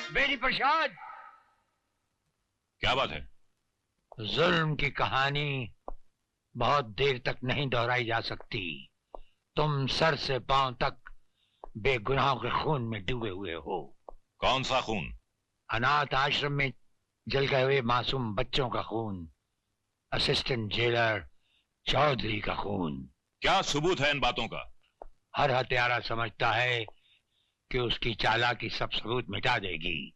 बेनी प्रसाद, क्या बात है? जुल्म की कहानी बहुत देर तक नहीं दोहराई जा सकती। तुम सर से पांव तक बेगुनाहों के खून में डूबे हुए हो। कौन सा खून? अनाथ आश्रम में जल गए हुए मासूम बच्चों का खून, असिस्टेंट जेलर चौधरी का खून। क्या सबूत है इन बातों का? हर हत्यारा समझता है कि उसकी चालाकी सब सबूत मिटा देगी।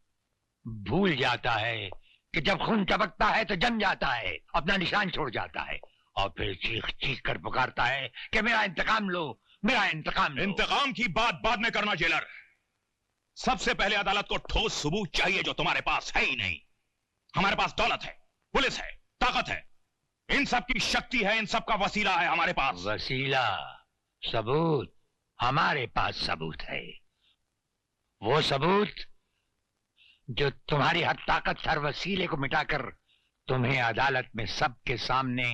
भूल जाता है कि जब खून टपकता है तो जम जाता है, अपना निशान छोड़ जाता है और फिर चीख चीख कर पुकारता है कि मेरा इंतकाम लो, मेरा इंतकाम लो। इंतकाम की बात बाद में करना जेलर। सबसे पहले अदालत को ठोस सबूत चाहिए जो तुम्हारे पास है ही नहीं। हमारे पास दौलत है, पुलिस है, ताकत है, इन सब की शक्ति है, इन सब का वसीला है हमारे पास। वसीला, सबूत? हमारे पास सबूत है। वो सबूत जो तुम्हारी हर ताकत, हर वसीले को मिटाकर तुम्हें अदालत में सबके सामने।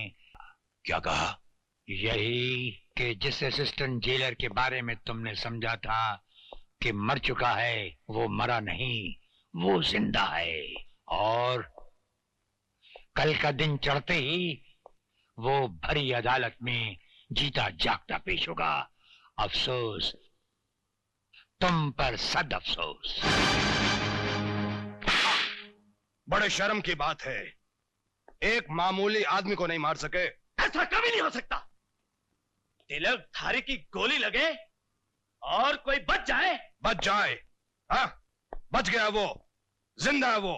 क्या कहा? यही कि जिस असिस्टेंट जेलर के बारे में तुमने समझा था कि मर चुका है, वो मरा नहीं, वो जिंदा है। और कल का दिन चढ़ते ही वो भरी अदालत में जीता जागता पेश होगा। अफसोस तुम पर, सद अफसोस। बड़े शर्म की बात है, एक मामूली आदमी को नहीं मार सके। ऐसा कभी नहीं हो सकता। तिलक धारी की गोली लगे और कोई बच जाए। बच जाए? हाँ, बच गया वो, जिंदा है वो।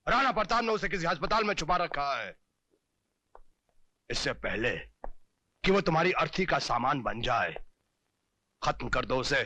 राणा प्रताप ने उसे किसी अस्पताल में छुपा रखा है। इससे पहले कि वो तुम्हारी अर्थी का सामान बन जाए, खत्म कर दो उसे।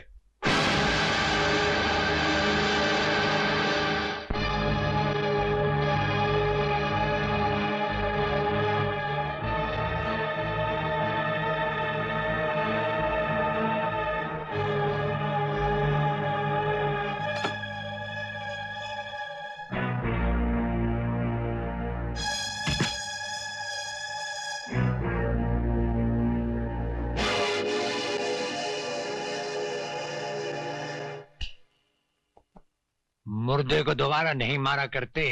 मुर्दे को दोबारा नहीं मारा करते,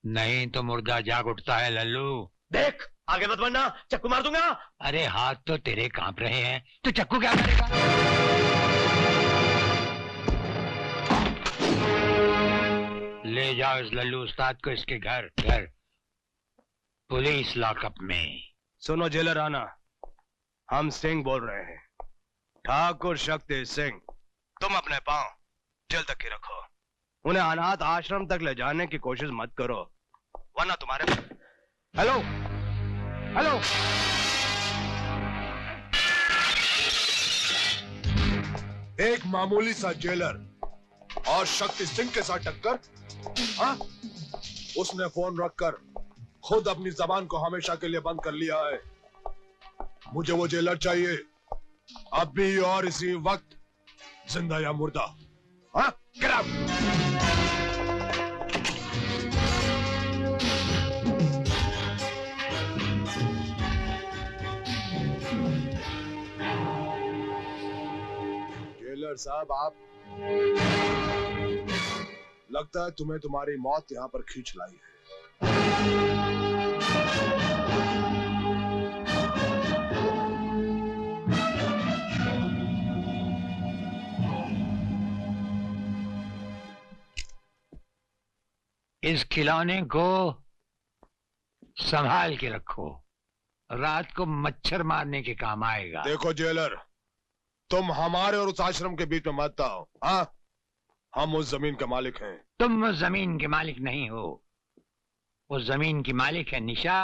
नहीं तो मुर्दा जाग उठता है लल्लू। देख, आगे मत बढ़ना, चक्कू मार दूंगा। अरे हाथ तो तेरे कांप रहे हैं, तो चक्कू क्या करेगा? ले जाओ इस लल्लू उस्ताद को इसके घर पुलिस लॉकअप में। सुनो जेलर राणा, हम सिंह बोल रहे हैं, ठाकुर शक्ति सिंह। तुम अपने पांव जेल तक ही रखो, उन्हें अनाथ आश्रम तक ले जाने की कोशिश मत करो, वरना तुम्हारे। हेलो हेलो, एक मामूली सा जेलर और शक्ति सिंह के साथ टक्कर? हाँ, उसने फोन रखकर खुद अपनी जबान को हमेशा के लिए बंद कर लिया है। मुझे वो जेलर चाहिए, अभी और इसी वक्त, जिंदा या मुर्दा। हाँ, गेट आउट। जेलर साहब, आप, लगता है तुम्हें तुम्हारी मौत यहां पर खींच लाई है। इस खिलौने को संभाल के रखो, रात को मच्छर मारने के काम आएगा। देखो जेलर, तुम हमारे और उस आश्रम के बीच में मत आओ। हाँ, हम उस जमीन के मालिक हैं। तुम उस जमीन के मालिक नहीं हो, उस जमीन की मालिक है निशा,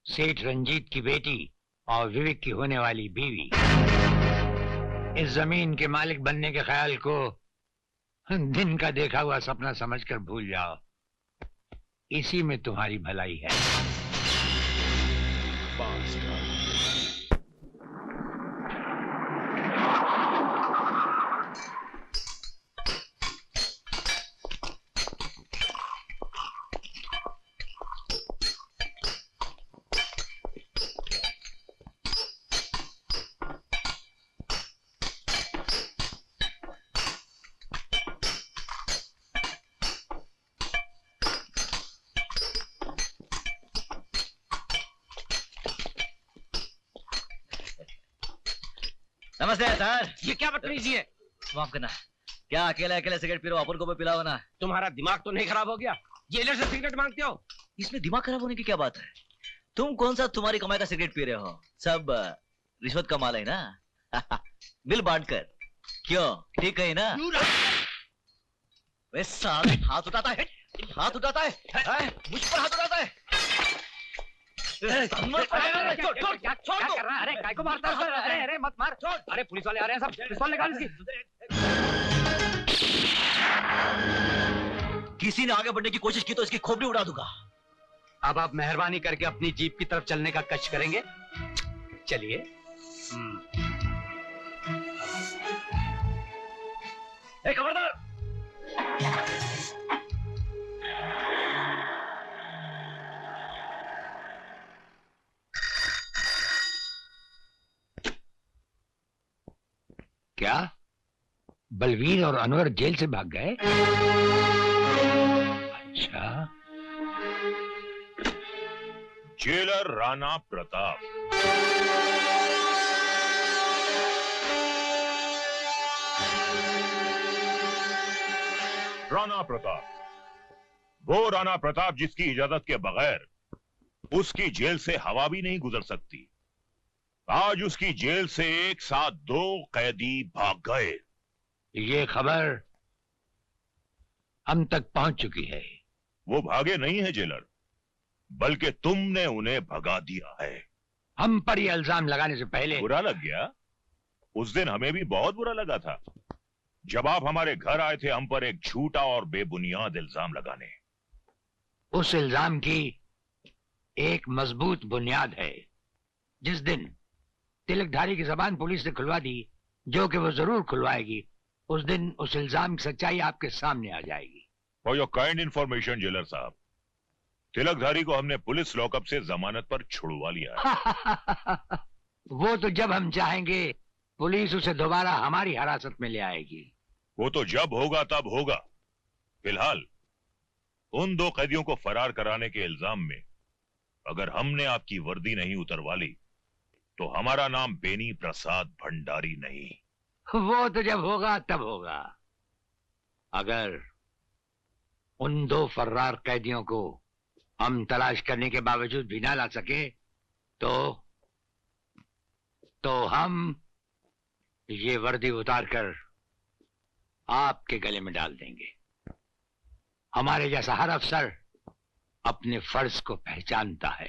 सेठ रंजीत की बेटी और विवेक की होने वाली बीवी। इस जमीन के मालिक बनने के ख्याल को दिन का देखा हुआ सपना समझकर भूल जाओ, इसी में तुम्हारी भलाई है। नमस्ते सर। ये क्या बदतमीजी है? माफ करना, क्या अकेले अकेले सिगरेट पी रहे हो? अपन को भी पिलाओ ना। तुम्हारा दिमाग तो नहीं खराब हो गया? जेलर से सिगरेट मांगते हो? इसमें दिमाग खराब होने की क्या बात है? तुम कौन सा तुम्हारी कमाई का सिगरेट पी रहे हो? सब रिश्वत का माल है ना। बिल बांट कर। क्यों, ठीक है ना? वे साले हाथ उठाता है, हाथ उठाता है, मुझ पर हाथ उठाता है। छोड़ दो। अरे काय को मारता है? अरे अरे मत मार। अरे पुलिस वाले आ रहे हैं, सब पिस्तौल निकाल इसकी। किसी ने आगे बढ़ने की कोशिश की तो इसकी खोपड़ी उड़ा दूंगा। अब आप मेहरबानी करके अपनी जीप की तरफ चलने का कष्ट करेंगे? चलिए। खबरदार। क्या बलवीर और अनवर जेल से भाग गए? अच्छा। जेलर राणा प्रताप। राणा प्रताप, वो राणा प्रताप जिसकी इजाजत के बगैर उसकी जेल से हवा भी नहीं गुजर सकती। आज उसकी जेल से एक साथ 2 कैदी भाग गए। ये खबर हम तक पहुंच चुकी है। वो भागे नहीं है जेलर, बल्कि तुमने उन्हें भगा दिया है। हम पर यह इल्जाम लगाने से पहले बुरा लग गया? उस दिन हमें भी बहुत बुरा लगा था जब आप हमारे घर आए थे हम पर एक झूठा और बेबुनियाद इल्जाम लगाने। उस इल्जाम की एक मजबूत बुनियाद है। जिस दिन तिलकधारी की जबान पुलिस ने खुलवा दी, जो कि वो जरूर खुलवाएगी, उस दिन उस इल्जाम की सच्चाई आपके सामने आ जाएगी। For your kind information jailer साहब, तिलकधारी को हमने पुलिस लॉकअप से जमानत पर छुड़वा लिया है। वो तो जब हम चाहेंगे पुलिस उसे दोबारा हमारी हिरासत में ले आएगी। वो तो जब होगा तब होगा। फिलहाल उन 2 कैदियों को फरार कराने के इल्जाम में अगर हमने आपकी वर्दी नहीं उतरवा ली तो हमारा नाम बेनी प्रसाद भंडारी नहीं। वो तो जब होगा तब होगा। अगर उन 2 फर्रार कैदियों को हम तलाश करने के बावजूद भी ना ला सके तो हम ये वर्दी उतारकर आपके गले में डाल देंगे। हमारे जैसा हर अफसर अपने फर्ज को पहचानता है।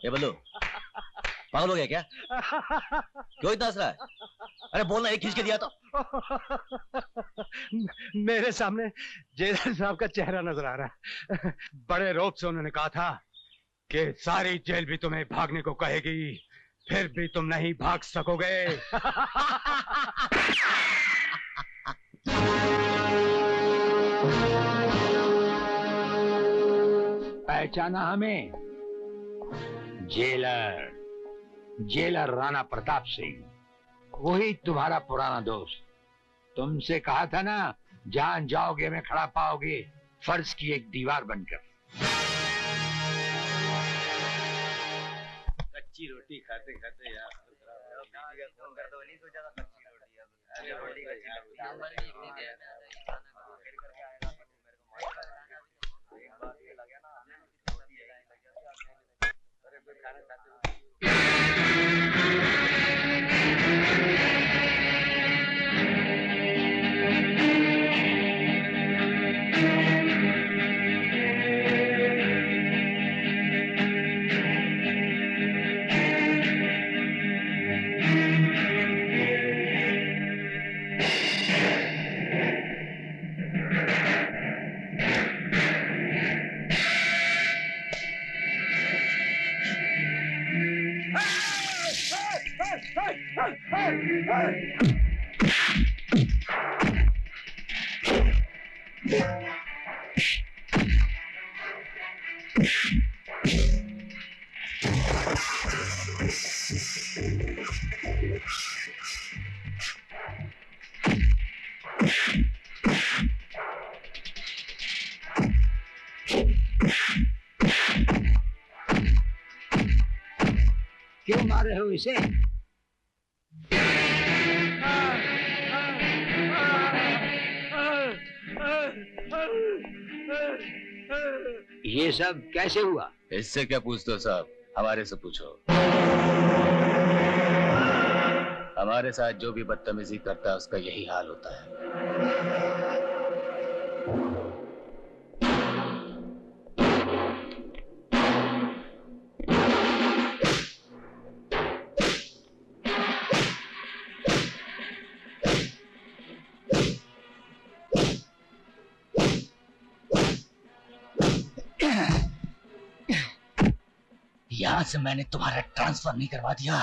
ये बल्लू पागल हो गया क्या? क्यों इतना हंस रहा है? अरे बोलना, एक खींच के दिया तो। मेरे सामने जेलर साहब का चेहरा नजर आ रहा है। बड़े रोब से उन्होंने कहा था कि सारी जेल भी तुम्हें भागने को कहेगी, फिर भी तुम नहीं भाग सकोगे। पहचाना हमें? जेलर राणा प्रताप सिंह, वही तुम्हारा पुराना दोस्त। तुमसे कहा था ना, जहां जाओगे मैं खड़ा पाओगे, फर्ज की एक दीवार बनकर। कच्ची रोटी खाते खाते यार फोन कर दो, नहीं सोचा था कच्ची रोटी क्यों मार रहे हो इसे? ये सब कैसे हुआ? इससे क्या पूछते हो साहब, हमारे से पूछो। हमारे साथ जो भी बदतमीजी करता है उसका यही हाल होता है। यहां से मैंने तुम्हारा ट्रांसफर नहीं करवा दिया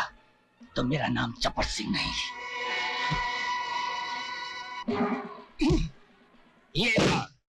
तो मेरा नाम चपड़ सिंह नहीं। ये